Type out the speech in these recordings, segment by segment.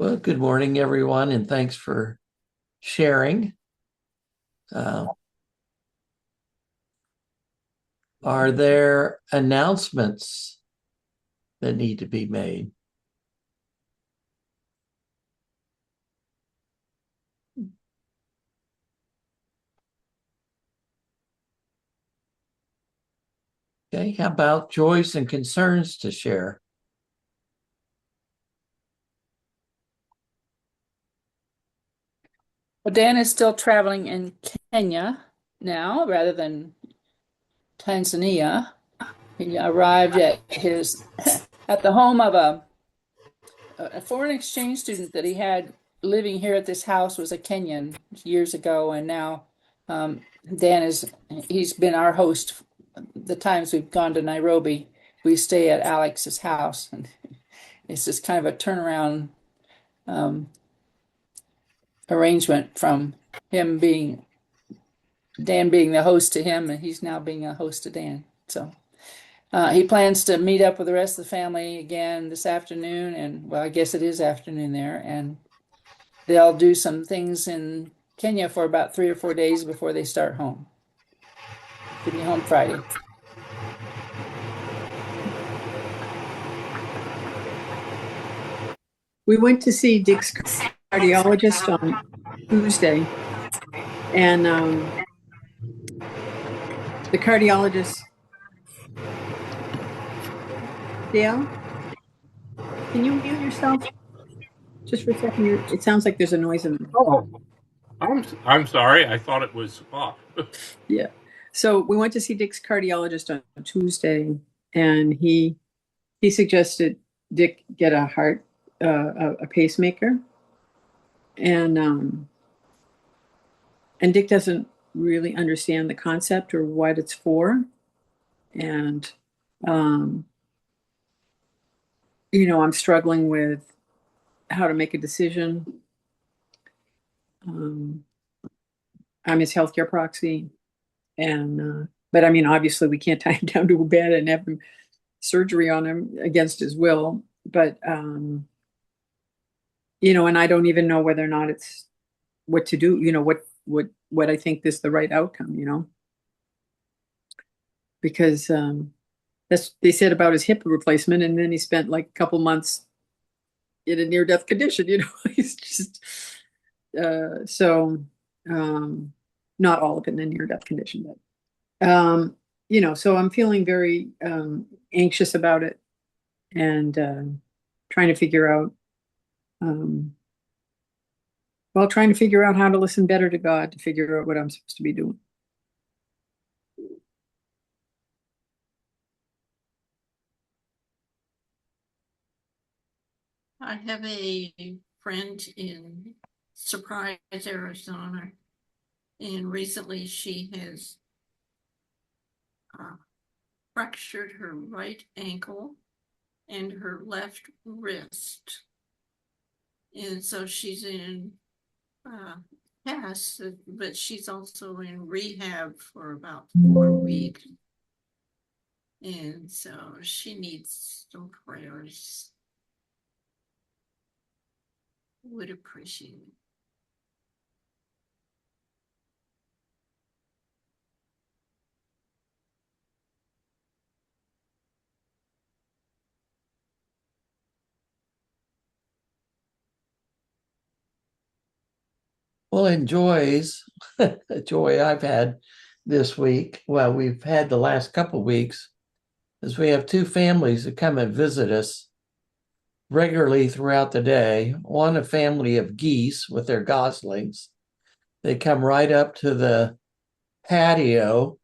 Well, good morning, everyone, and thanks for sharing. Uh, are there announcements that need to be made? Okay, how about joys and concerns to share? Well, Dan is still traveling in Kenya now rather than Tanzania. He arrived at the home of a foreign exchange student that he had living here at this house was a Kenyan years ago, and now Dan he's been our host the times we've gone to Nairobi. We stay at Alex's house, and it's just kind of a turnaround um, arrangement from him being Dan being the host to him, and he's now being a host to Dan. So he plans to meet up with the rest of the family again this afternoon, and well, I guess it is afternoon there, and they'll do some things in Kenya for about 3 or 4 days before they start home. Should be home Friday. We went to see Dick's cardiologist on Tuesday, and the cardiologist, Dale, can you mute yourself just for a second? It sounds like there's a noise in there. Oh, I'm sorry. I thought it was off. Yeah. So we went to see Dick's cardiologist on Tuesday, and he suggested Dick get a heart a pacemaker, and Dick doesn't really understand the concept or what it's for, and I'm struggling with how to make a decision. I'm his healthcare proxy, and but I mean, obviously, we can't tie him down to a bed and have him surgery on him against his will. But and I don't even know whether or not it's what to do. What I think is the right outcome. Because that's they said about his hip replacement, and then he spent like a couple months in a near-death condition. He's just so not all of it in a near-death condition, but so I'm feeling very anxious about it, and trying to figure out trying to figure out how to listen better to God to figure out what I'm supposed to be doing. I have a friend in Surprise, Arizona, and recently she has fractured her right ankle and her left wrist. And so she's in cast, but she's also in rehab for about 4 weeks. And so she needs some prayers. Would appreciate it. Well, enjoys a joy I've had this week. Well, we've had the last couple of weeks, is we have two families that come and visit us regularly throughout the day. One, a family of geese with their goslings. They come right up to the patio.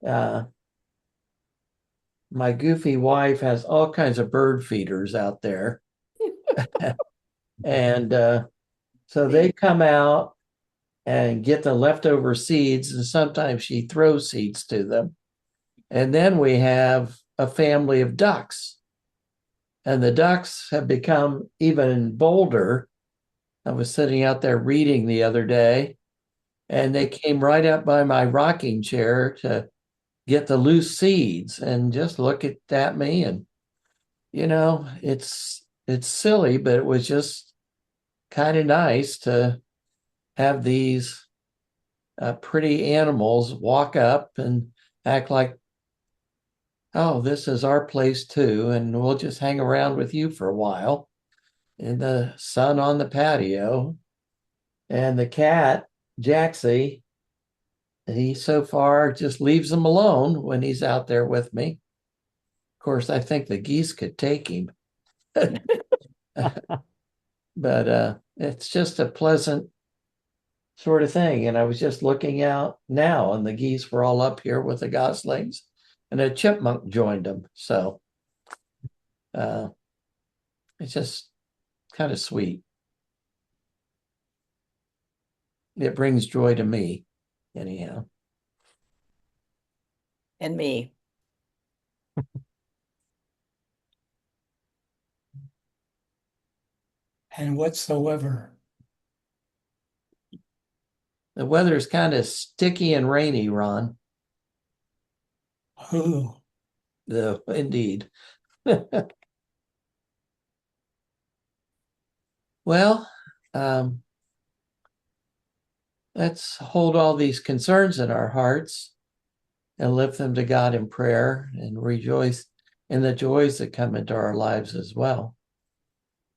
My goofy wife has all kinds of bird feeders out there. And so they come out and get the leftover seeds, and sometimes she throws seeds to them. And then we have a family of ducks, and the ducks have become even bolder. I was sitting out there reading the other day, and they came right up by my rocking chair to get the loose seeds and just look at me. And it's silly, but it was just kind of nice to have these pretty animals walk up and act like, oh, this is our place too, and we'll just hang around with you for a while in the sun on the patio. And the cat, Jaxie, he so far just leaves him alone when he's out there with me. Of course, I think the geese could take him. But it's just a pleasant sort of thing. And I was just looking out now, and the geese were all up here with the goslings, and a chipmunk joined them. So it's just kind of sweet. It brings joy to me, anyhow. And me. And what's the weather? The weather's kind of sticky and rainy, Ron. Oh, Indeed. Well, let's hold all these concerns in our hearts and lift them to God in prayer and rejoice in the joys that come into our lives as well.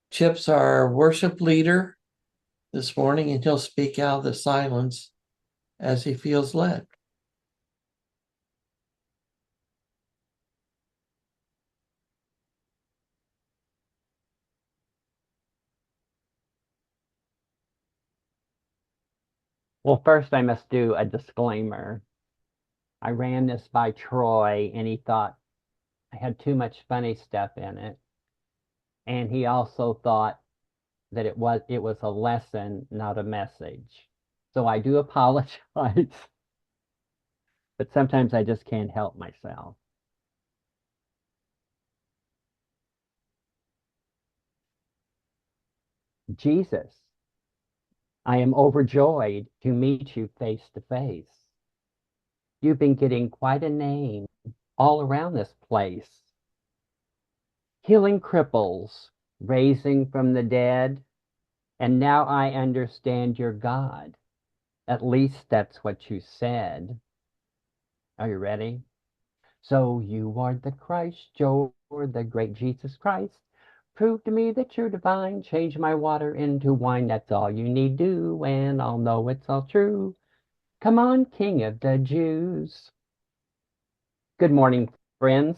Chip's our worship leader this morning, and he'll speak out of the silence as he feels led. Well, first I must do a disclaimer. I ran this by Troy, and he thought I had too much funny stuff in it. And he also thought that it was a lesson, not a message. So I do apologize, but sometimes I just can't help myself. Jesus, I am overjoyed to meet you face to face. You've been getting quite a name all around this place. Healing cripples, raising from the dead, and now I understand you're God. At least that's what you said. Are you ready? So you are the Christ, you're the great Jesus Christ. Prove to me that you're divine. Change my water into wine. That's all you need do, and I'll know it's all true. Come on, King of the Jews. Good morning, friends.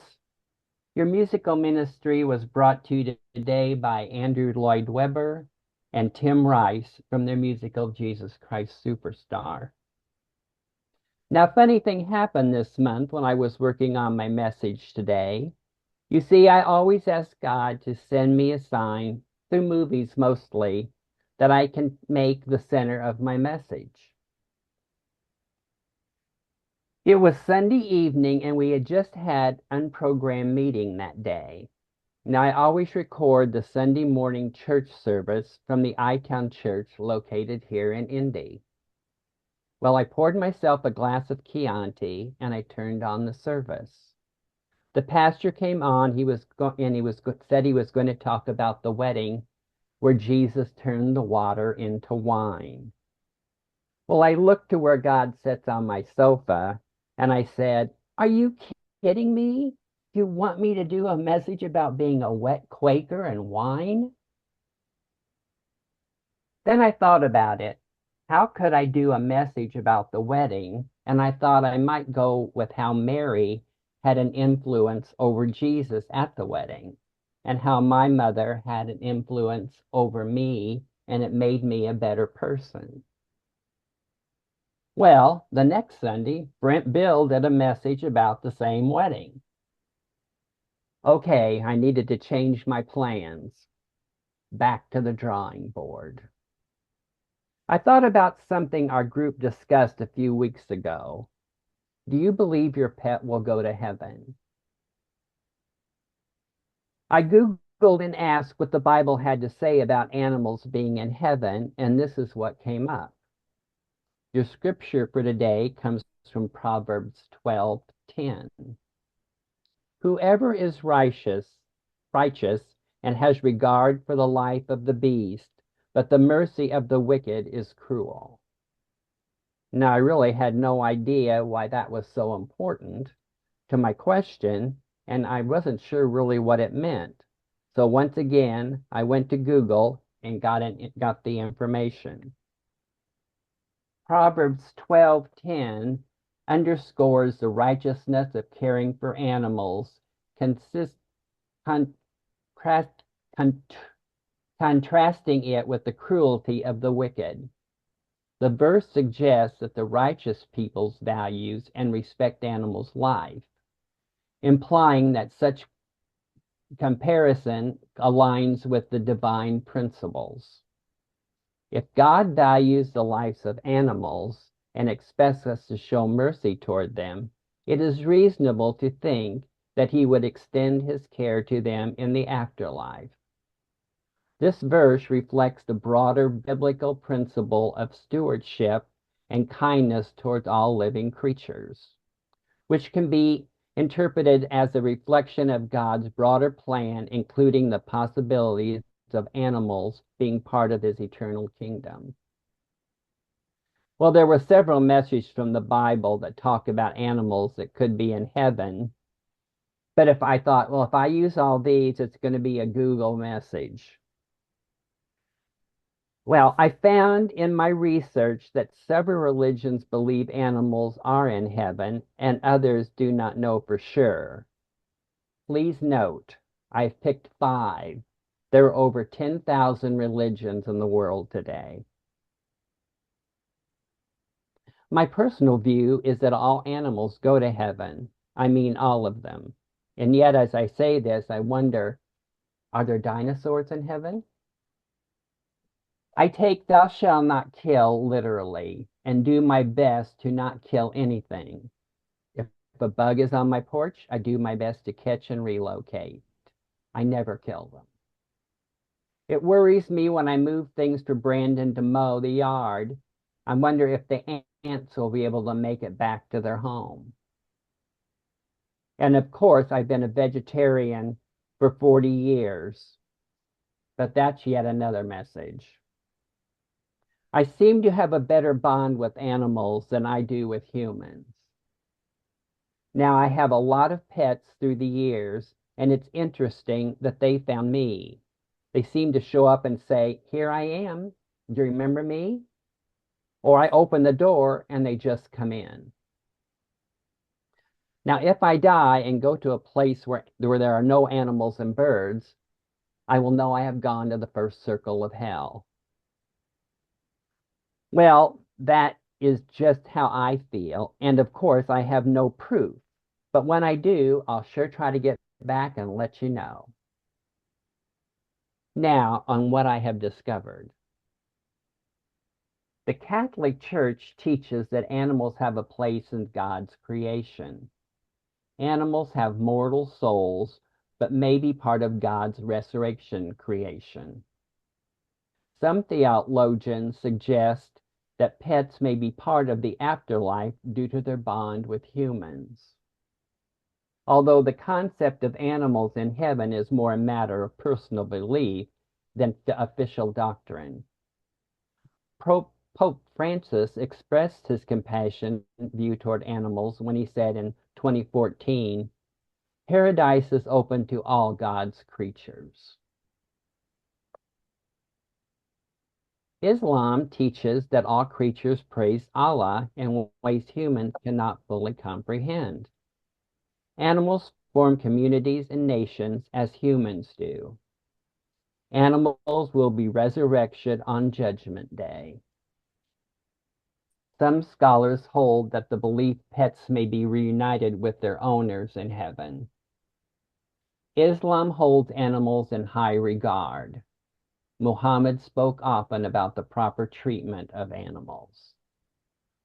Your musical ministry was brought to you today by Andrew Lloyd Webber and Tim Rice from their musical Jesus Christ Superstar. Now, a funny thing happened this month when I was working on my message today. You see, I always ask God to send me a sign, through movies mostly, that I can make the center of my message. It was Sunday evening, and we had just had unprogrammed meeting that day. Now, I always record the Sunday morning church service from the I-Town Church located here in Indy. Well, I poured myself a glass of Chianti, and I turned on the service. The pastor came on, said he was going to talk about the wedding where Jesus turned the water into wine. Well, I looked to where God sits on my sofa, and I said, "Are you kidding me? You want me to do a message about being a wet Quaker and wine?" Then I thought about it. How could I do a message about the wedding? And I thought I might go with how Mary had an influence over Jesus at the wedding, and how my mother had an influence over me, and it made me a better person. Well, the next Sunday, Brent Bill did a message about the same wedding. Okay, I needed to change my plans. Back to the drawing board. I thought about something our group discussed a few weeks ago. Do you believe your pet will go to heaven? I Googled and asked what the Bible had to say about animals being in heaven, and this is what came up. Your scripture for today comes from Proverbs 12:10. Whoever is righteous and has regard for the life of the beast but the mercy of the wicked is cruel. Now, I really had no idea why that was so important to my question, and I wasn't sure really what it meant. So once again, I went to Google and got the information. Proverbs 12:10 underscores the righteousness of caring for animals, contrasting it with the cruelty of the wicked. The verse suggests that the righteous peoples values and respect animals' life, implying that such comparison aligns with the divine principles. If God values the lives of animals and expects us to show mercy toward them, it is reasonable to think that he would extend his care to them in the afterlife. This verse reflects the broader biblical principle of stewardship and kindness towards all living creatures, which can be interpreted as a reflection of God's broader plan, including the possibilities of animals being part of his eternal kingdom. Well, there were several messages from the Bible that talk about animals that could be in heaven. But if I thought, well, if I use all these, it's going to be a Google message. Well, I found in my research that several religions believe animals are in heaven and others do not know for sure. Please note, I've picked 5. There are over 10,000 religions in the world today. My personal view is that all animals go to heaven. I mean, all of them. And yet, as I say this, I wonder, are there dinosaurs in heaven? I take thou shalt not kill literally and do my best to not kill anything. If a bug is on my porch, I do my best to catch and relocate. I never kill them. It worries me when I move things for Brandon to mow the yard. I wonder if the ants will be able to make it back to their home. And of course, I've been a vegetarian for 40 years, but that's yet another message. I seem to have a better bond with animals than I do with humans. Now, I have a lot of pets through the years, and it's interesting that they found me. They seem to show up and say, "Here I am. Do you remember me?" Or I open the door and they just come in. Now, if I die and go to a place where there are no animals and birds, I will know I have gone to the first circle of hell. Well, that is just how I feel. And of course, I have no proof. But when I do, I'll sure try to get back and let you know. Now, on what I have discovered. The Catholic Church teaches that animals have a place in God's creation. Animals have mortal souls, but may be part of God's resurrection creation. Some theologians suggest that pets may be part of the afterlife due to their bond with humans. Although the concept of animals in heaven is more a matter of personal belief than the official doctrine. Pope Francis expressed his compassionate view toward animals when he said in 2014, "Paradise is open to all God's creatures." Islam teaches that all creatures praise Allah in ways humans cannot fully comprehend. Animals form communities and nations as humans do. Animals will be resurrected on Judgment Day. Some scholars hold that the belief pets may be reunited with their owners in heaven. Islam holds animals in high regard. Muhammad spoke often about the proper treatment of animals.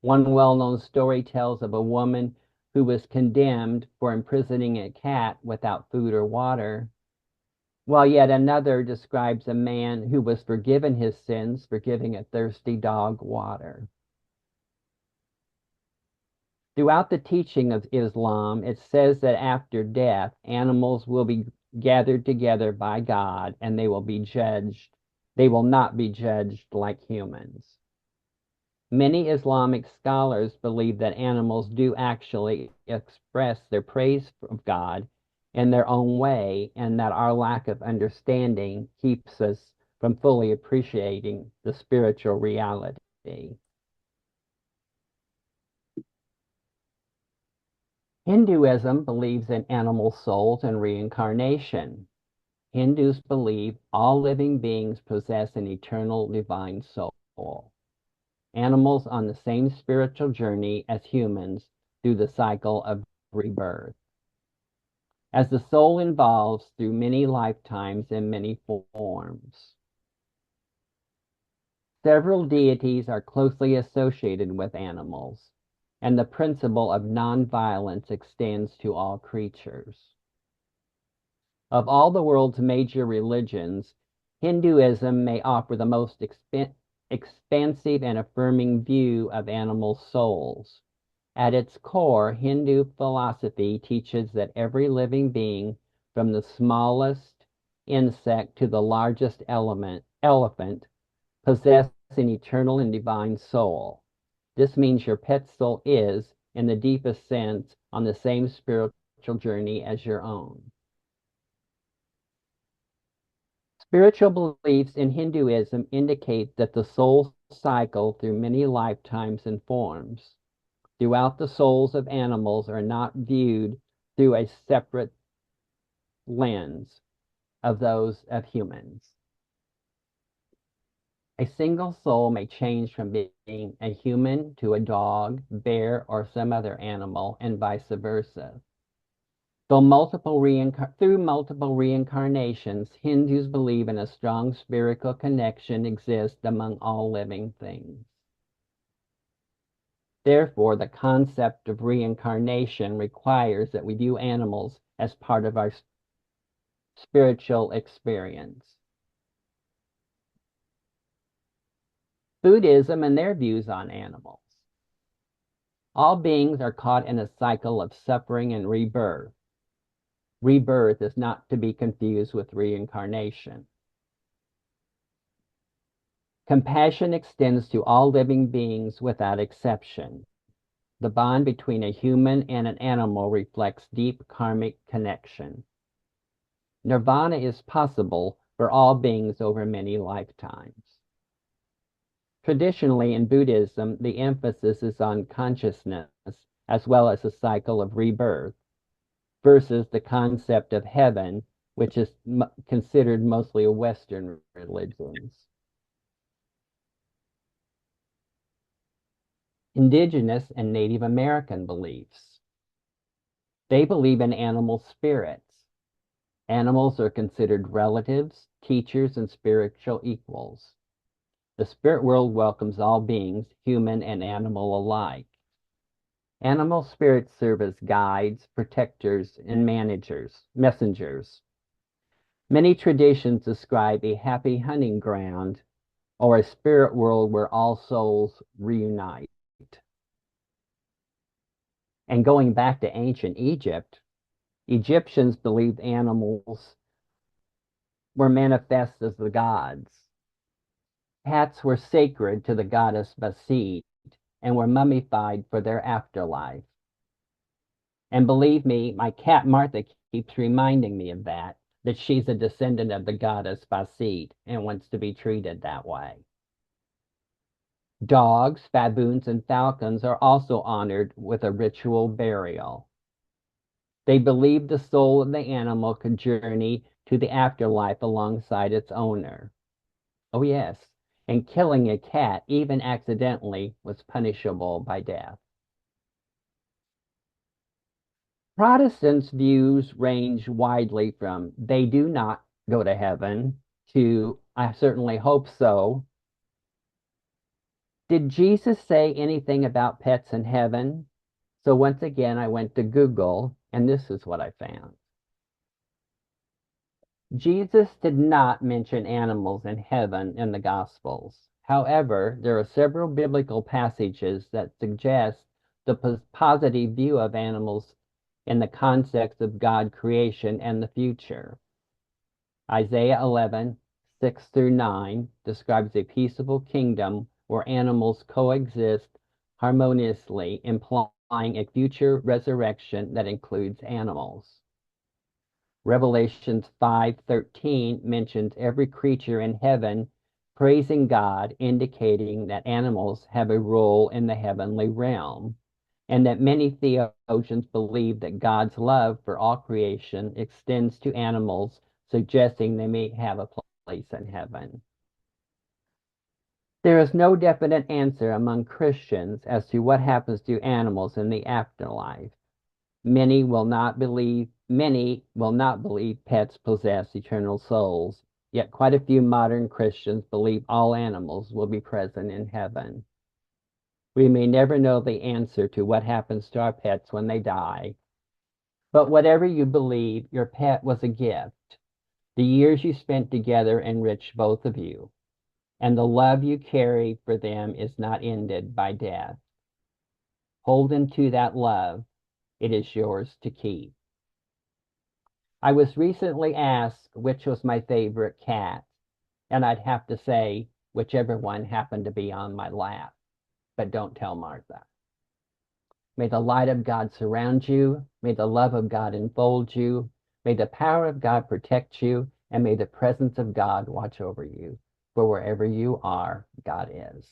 One well-known story tells of a woman who was condemned for imprisoning a cat without food or water, while yet another describes a man who was forgiven his sins for giving a thirsty dog water. Throughout the teaching of Islam, it says that after death, animals will be gathered together by God and they will be judged They will not be judged like humans. Many Islamic scholars believe that animals do actually express their praise of God in their own way, and that our lack of understanding keeps us from fully appreciating the spiritual reality. Hinduism believes in animal souls and reincarnation. Hindus believe all living beings possess an eternal divine soul. Animals on the same spiritual journey as humans through the cycle of rebirth. As the soul evolves through many lifetimes and many forms. Several deities are closely associated with animals, and the principle of nonviolence extends to all creatures. Of all the world's major religions, Hinduism may offer the most expansive and affirming view of animal souls. At its core, Hindu philosophy teaches that every living being, from the smallest insect to the largest elephant, possess an eternal and divine soul. This means your pet soul is, in the deepest sense, on the same spiritual journey as your own. Spiritual beliefs in Hinduism indicate that the souls cycle through many lifetimes and forms. Throughout, the souls of animals are not viewed through a separate lens of those of humans. A single soul may change from being a human to a dog, bear, or some other animal, and vice versa. Through multiple reincarnations, Hindus believe in a strong spiritual connection exists among all living things. Therefore, the concept of reincarnation requires that we view animals as part of our spiritual experience. Buddhism and their views on animals. All beings are caught in a cycle of suffering and rebirth. Rebirth is not to be confused with reincarnation. Compassion extends to all living beings without exception. The bond between a human and an animal reflects deep karmic connection. Nirvana is possible for all beings over many lifetimes. Traditionally in Buddhism, the emphasis is on consciousness as well as the cycle of rebirth, versus the concept of heaven, which is considered mostly a Western religions. Indigenous and Native American beliefs. They believe in animal spirits. Animals are considered relatives, teachers, and spiritual equals. The spirit world welcomes all beings, human and animal alike. Animal spirits serve as guides, protectors, and messengers. Many traditions describe a happy hunting ground or a spirit world where all souls reunite. And going back to ancient Egypt, Egyptians believed animals were manifest as the gods. Cats were sacred to the goddess Basit and were mummified for their afterlife. And believe me, my cat Martha keeps reminding me of that she's a descendant of the goddess Basit and wants to be treated that way. Dogs, baboons, and falcons are also honored with a ritual burial. They believe the soul of the animal could journey to the afterlife alongside its owner. Oh yes, and killing a cat, even accidentally, was punishable by death. Protestants' views range widely from they do not go to heaven to I certainly hope so. Did Jesus say anything about pets in heaven? So once again, I went to Google, and this is what I found. Jesus did not mention animals in heaven in the Gospels. However, there are several biblical passages that suggest the positive view of animals in the context of God creation and the future. Isaiah 11, 6 through 9 describes a peaceable kingdom where animals coexist harmoniously, implying a future resurrection that includes animals. Revelations 5:13 mentions every creature in heaven praising God, indicating that animals have a role in the heavenly realm, and that many theologians believe that God's love for all creation extends to animals, suggesting they may have a place in heaven. There is no definite answer among Christians as to what happens to animals in the afterlife. Many will not believe pets possess eternal souls, yet quite a few modern Christians believe all animals will be present in heaven. We may never know the answer to what happens to our pets when they die, but whatever you believe, your pet was a gift. The years you spent together enriched both of you, and the love you carry for them is not ended by death. Hold to that love. It is yours to keep. I was recently asked which was my favorite cat, and I'd have to say whichever one happened to be on my lap, but don't tell Martha. May the light of God surround you. May the love of God enfold you. May the power of God protect you, and may the presence of God watch over you. For wherever you are, God is.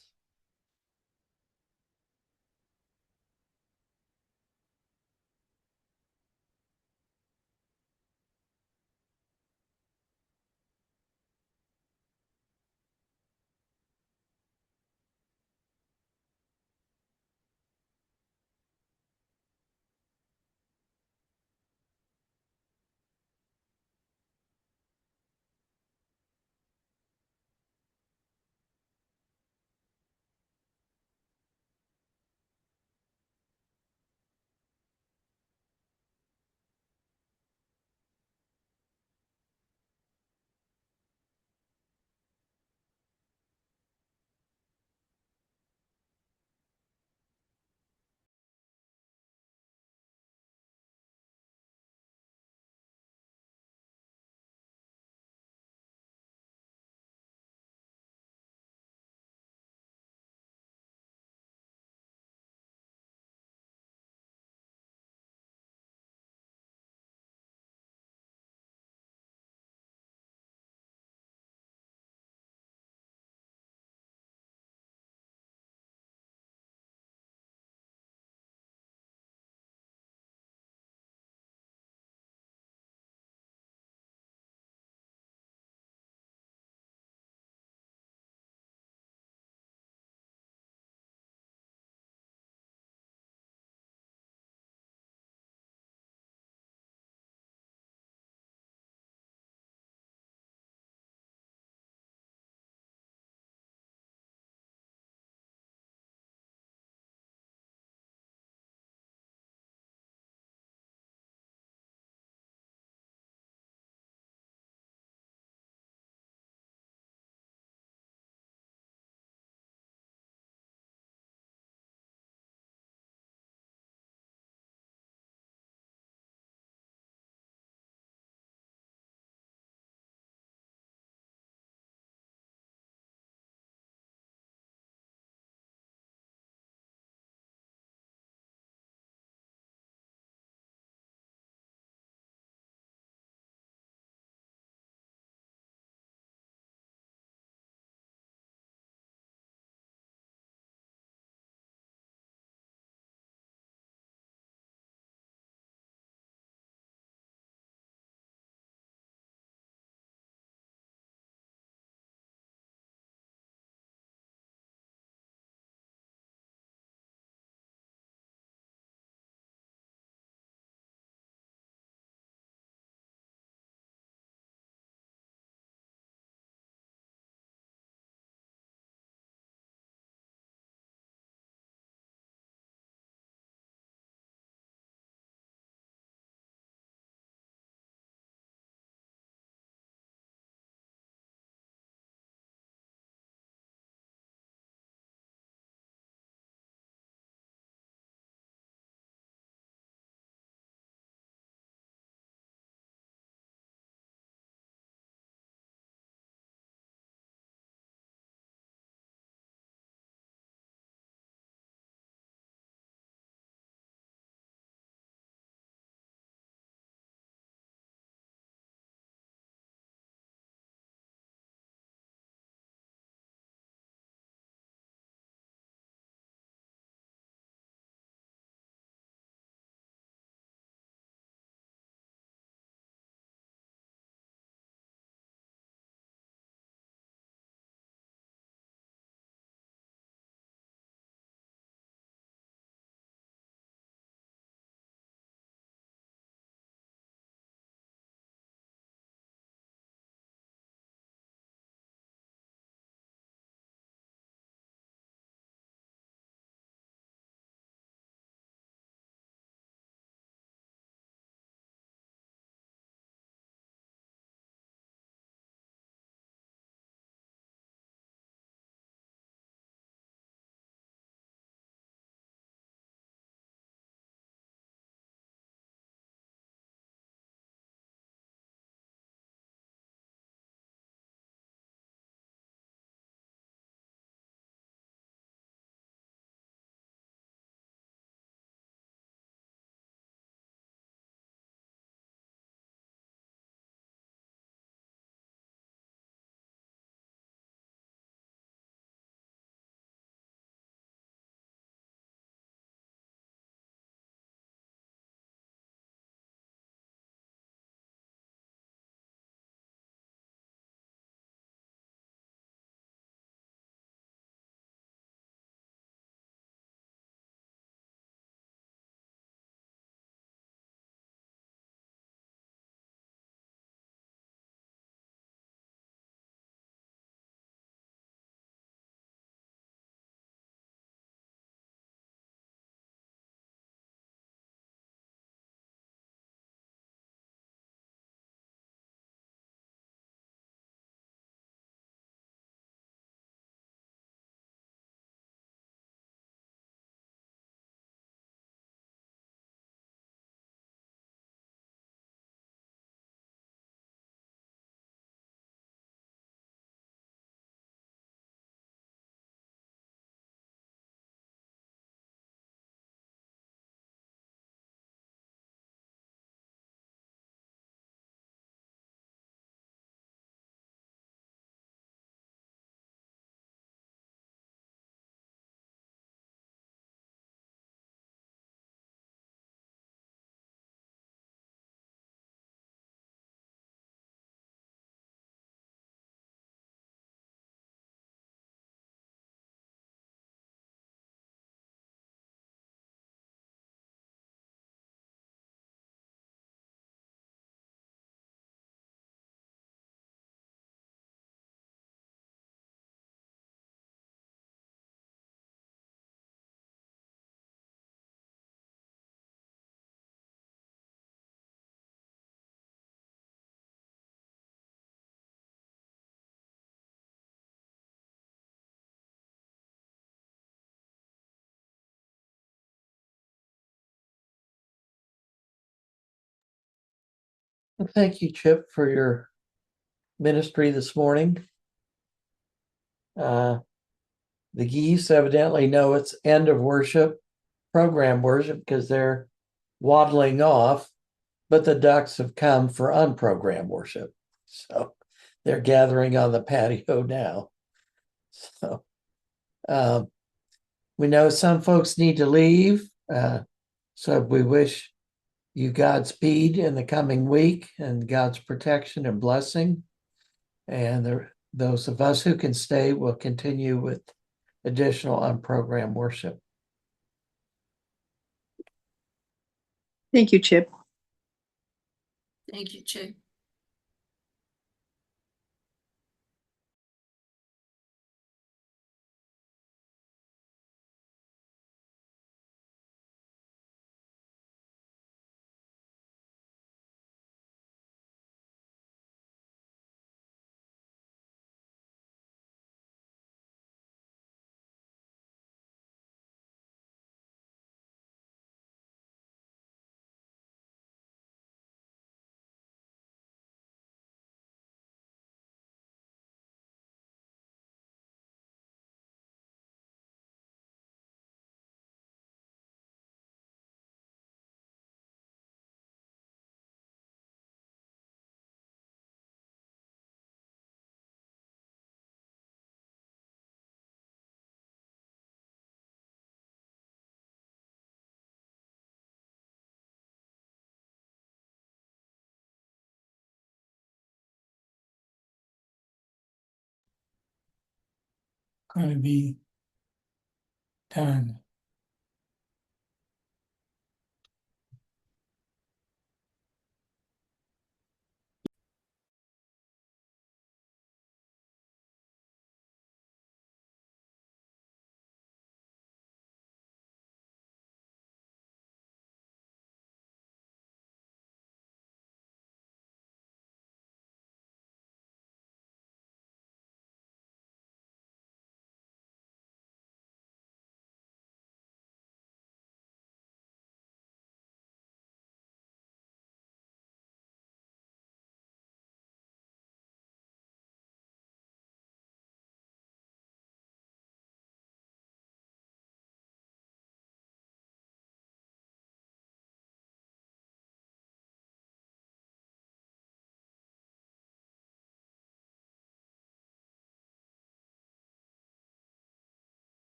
Thank you, Chip, for your ministry this morning. The geese evidently know it's end of worship, program worship, because they're waddling off, but the ducks have come for unprogrammed worship. So they're gathering on the patio now. So we know some folks need to leave. So we wish you Godspeed in the coming week and God's protection and blessing. And those of us who can stay will continue with additional unprogrammed worship. Thank you, Chip. Thank you, Chick. Going to be done.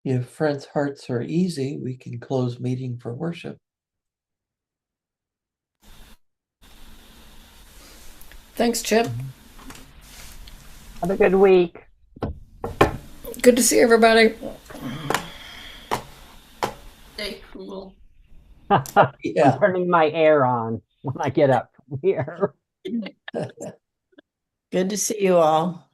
If friends' hearts are easy, we can close meeting for worship. Thanks, Chip. Have a good week. Good to see everybody. Stay cool. Yeah. I'm turning my air on when I get up from here. Good to see you all.